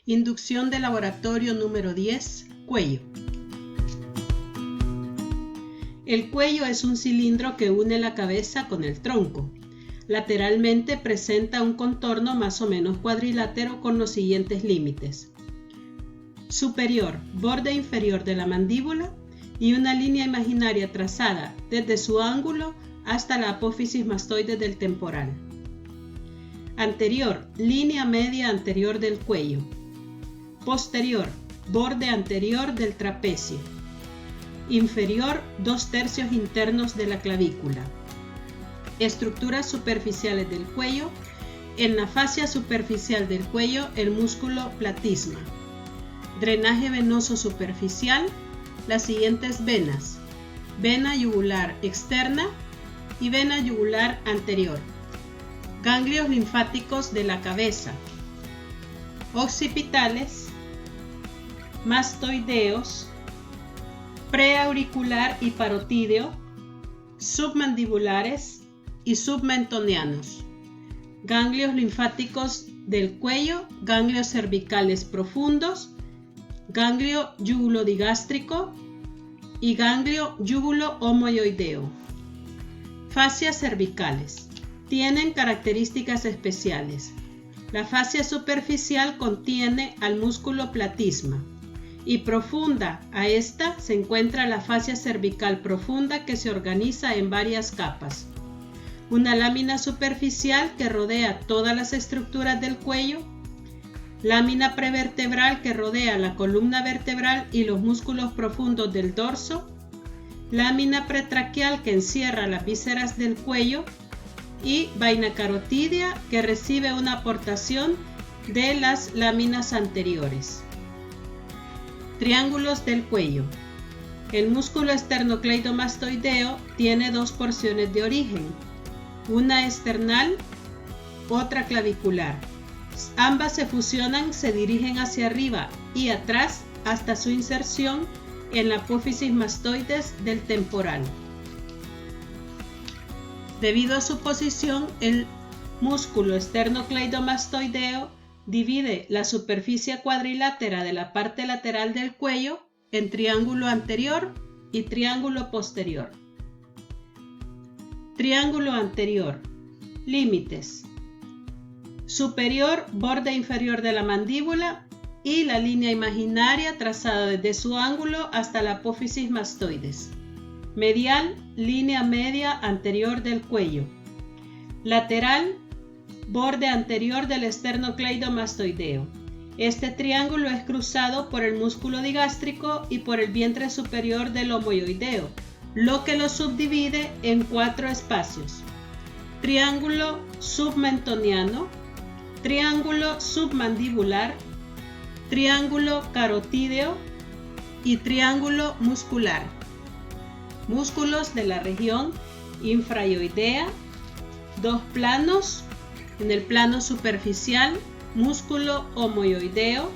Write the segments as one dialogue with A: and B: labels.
A: Inducción de laboratorio número 10, cuello. El cuello es un cilindro que une la cabeza con el tronco. Lateralmente presenta un contorno más o menos cuadrilátero con los siguientes límites. Superior, borde inferior de la mandíbula y una línea imaginaria trazada desde su ángulo hasta la apófisis mastoide del temporal. Anterior, línea media anterior del cuello. Posterior, borde anterior del trapecio. Inferior, 2/3 internos de la clavícula. Estructuras superficiales del cuello. En la fascia superficial del cuello, el músculo platisma. Drenaje venoso superficial. Las siguientes venas: vena yugular externa y vena yugular anterior. Ganglios linfáticos de la cabeza. Occipitales, mastoideos, preauricular y parotídeo, submandibulares y submentonianos. Ganglios linfáticos del cuello, ganglios cervicales profundos, ganglio yugulodigástrico y ganglio yugulo-omoioideo. Fascias cervicales. Tienen características especiales. La fascia superficial contiene al músculo platisma y profunda a esta se encuentra la fascia cervical profunda que se organiza en varias capas. Una lámina superficial que rodea todas las estructuras del cuello, lámina prevertebral que rodea la columna vertebral y los músculos profundos del dorso, lámina pretraquial que encierra las vísceras del cuello y vaina carotídea que recibe una aportación de las láminas anteriores. Triángulos del cuello. El músculo esternocleidomastoideo tiene dos porciones de origen, una external, otra clavicular. Ambas se fusionan, se dirigen hacia arriba y atrás hasta su inserción en la apófisis mastoides del temporal. Debido a su posición, el músculo esternocleidomastoideo divide la superficie cuadrilátera de la parte lateral del cuello en triángulo anterior y triángulo posterior. Triángulo anterior. Límites: superior, borde inferior de la mandíbula y la línea imaginaria trazada desde su ángulo hasta la apófisis mastoides. Medial, línea media anterior del cuello. Lateral, borde anterior del esternocleidomastoideo. Este triángulo es cruzado por el músculo digástrico y por el vientre superior del omoioideo, lo que lo subdivide en 4 espacios: triángulo submentoniano, triángulo submandibular, triángulo carotídeo y triángulo muscular. Músculos de la región infraioidea, 2 planos. En el plano superficial, músculo omoioideo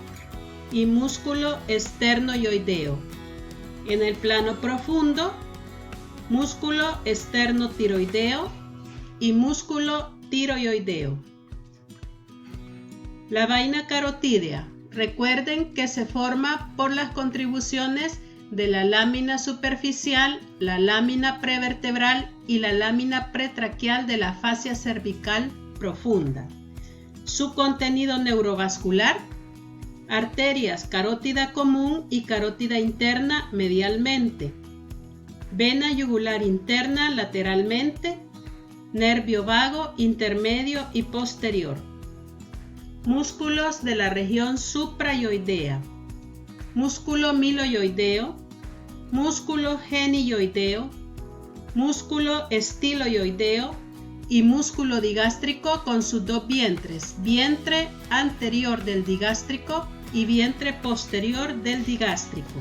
A: y músculo esternoioideo. En el plano profundo, músculo esternotiroideo y músculo tiroideo. La vaina carotídea. Recuerden que se forma por las contribuciones de la lámina superficial, la lámina prevertebral y la lámina pretraquial de la fascia cervical profunda. Su contenido neurovascular: arterias carótida común y carótida interna medialmente, vena yugular interna lateralmente, nervio vago intermedio y posterior. Músculos de la región suprayoidea: músculo miloioideo, músculo genioideo, músculo estiloioideo y músculo digástrico con sus 2 vientres, vientre anterior del digástrico y vientre posterior del digástrico.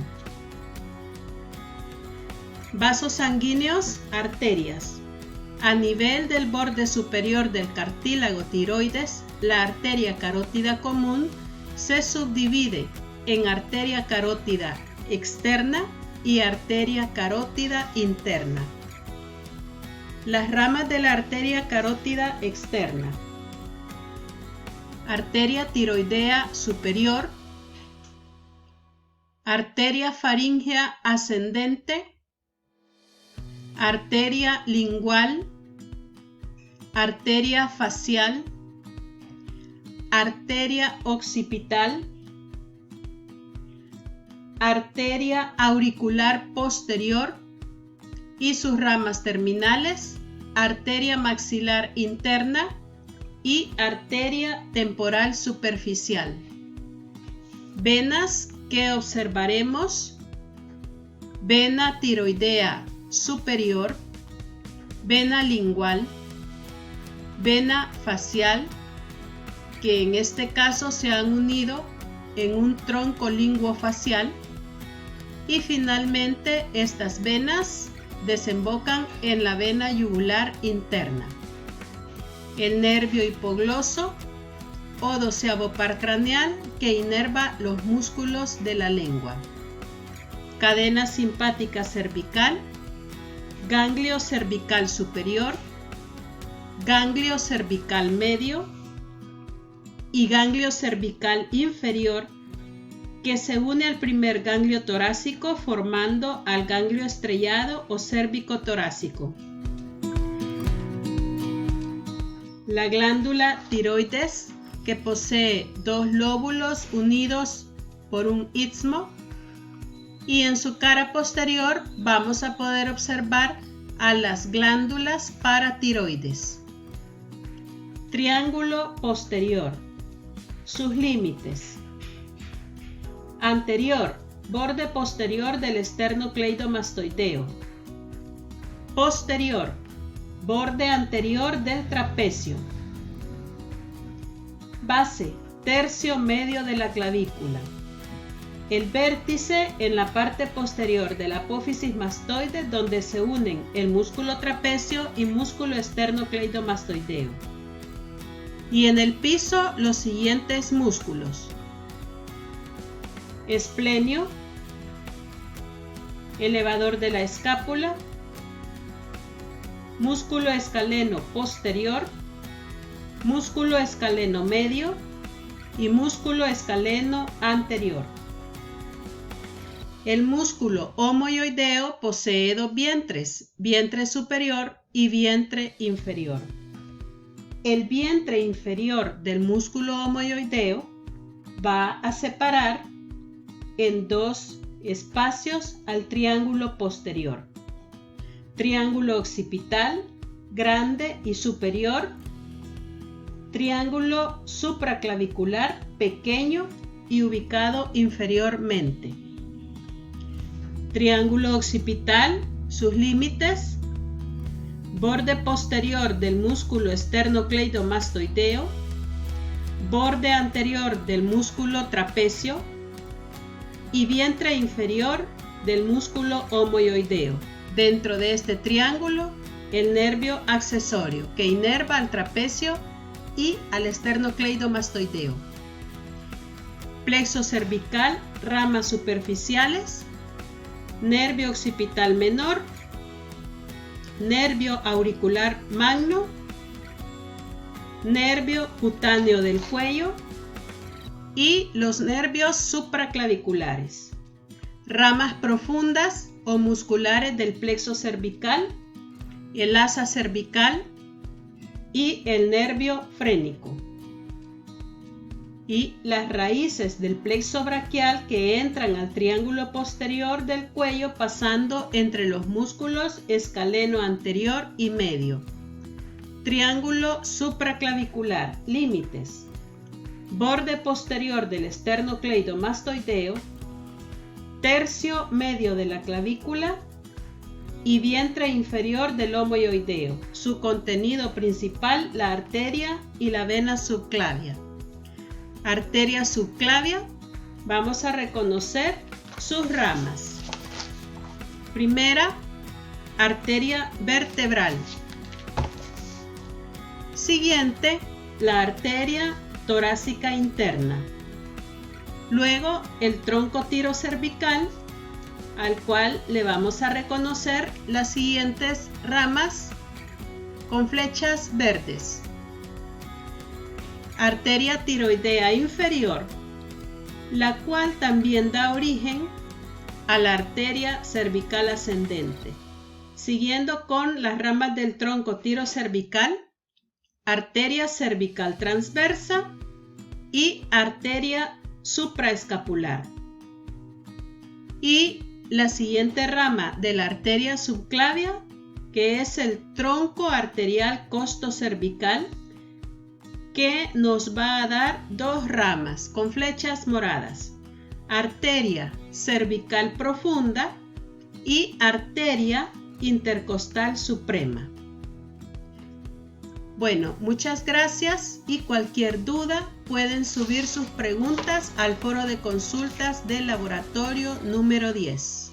A: Vasos sanguíneos, arterias. A nivel del borde superior del cartílago tiroides, la arteria carótida común se subdivide en arteria carótida externa y arteria carótida interna. Las ramas de la arteria carótida externa: arteria tiroidea superior, arteria faríngea ascendente, arteria lingual, arteria facial, arteria occipital, arteria auricular posterior y sus ramas terminales, arteria maxilar interna y arteria temporal superficial. Venas que observaremos: vena tiroidea superior, vena lingual, vena facial, que en este caso se han unido en un tronco linguofacial, y finalmente estas venas desembocan en la vena yugular interna. El nervio hipogloso o doceavo par craneal, que inerva los músculos de la lengua. Cadena simpática cervical, ganglio cervical superior, ganglio cervical medio y ganglio cervical inferior, que se une al primer ganglio torácico formando al ganglio estrellado o cérvico torácico. La glándula tiroides, que posee dos lóbulos unidos por un istmo, y en su cara posterior vamos a poder observar a las glándulas paratiroides. Triángulo posterior. Sus límites: anterior, borde posterior del esternocleidomastoideo. Posterior, borde anterior del trapecio. Base, tercio medio de la clavícula. El vértice en la parte posterior de la apófisis mastoide, donde se unen el músculo trapecio y músculo esternocleidomastoideo. Y en el piso los siguientes músculos: esplenio, elevador de la escápula, músculo escaleno posterior, músculo escaleno medio y músculo escaleno anterior. El músculo omoioideo posee dos vientres, vientre superior y vientre inferior. El vientre inferior del músculo omoioideo va a separar en dos espacios al triángulo posterior. Triángulo occipital, grande y superior. Triángulo supraclavicular, pequeño y ubicado inferiormente. Triángulo occipital, sus límites: borde posterior del músculo esternocleidomastoideo, borde anterior del músculo trapecio y vientre inferior del músculo omoioideo. Dentro de este triángulo, el nervio accesorio, que inerva al trapecio y al esternocleidomastoideo. Plexo cervical, ramas superficiales, nervio occipital menor, nervio auricular magno, nervio cutáneo del cuello y los nervios supraclaviculares. Ramas profundas o musculares del plexo cervical, el asa cervical y el nervio frénico. Y las raíces del plexo braquial, que entran al triángulo posterior del cuello pasando entre los músculos escaleno anterior y medio. Triángulo supraclavicular, límites: borde posterior del esternocleidomastoideo, tercio medio de la clavícula y vientre inferior del omoioideo. Su contenido principal, la arteria y la vena subclavia. Arteria subclavia, vamos a reconocer sus ramas. Primera, arteria vertebral. Siguiente, la arteria torácica interna. Luego, el tronco tirocervical, al cual le vamos a reconocer las siguientes ramas con flechas verdes. arteria tiroidea inferior, la cual también da origen a la arteria cervical ascendente. Siguiendo con las ramas del tronco tirocervical, arteria cervical transversa y arteria supraescapular. Y la siguiente rama de la arteria subclavia, que es el tronco arterial costocervical, que nos va a dar dos ramas con flechas moradas: arteria cervical profunda y arteria intercostal suprema. Bueno, muchas gracias, y cualquier duda pueden subir sus preguntas al foro de consultas del laboratorio número 10.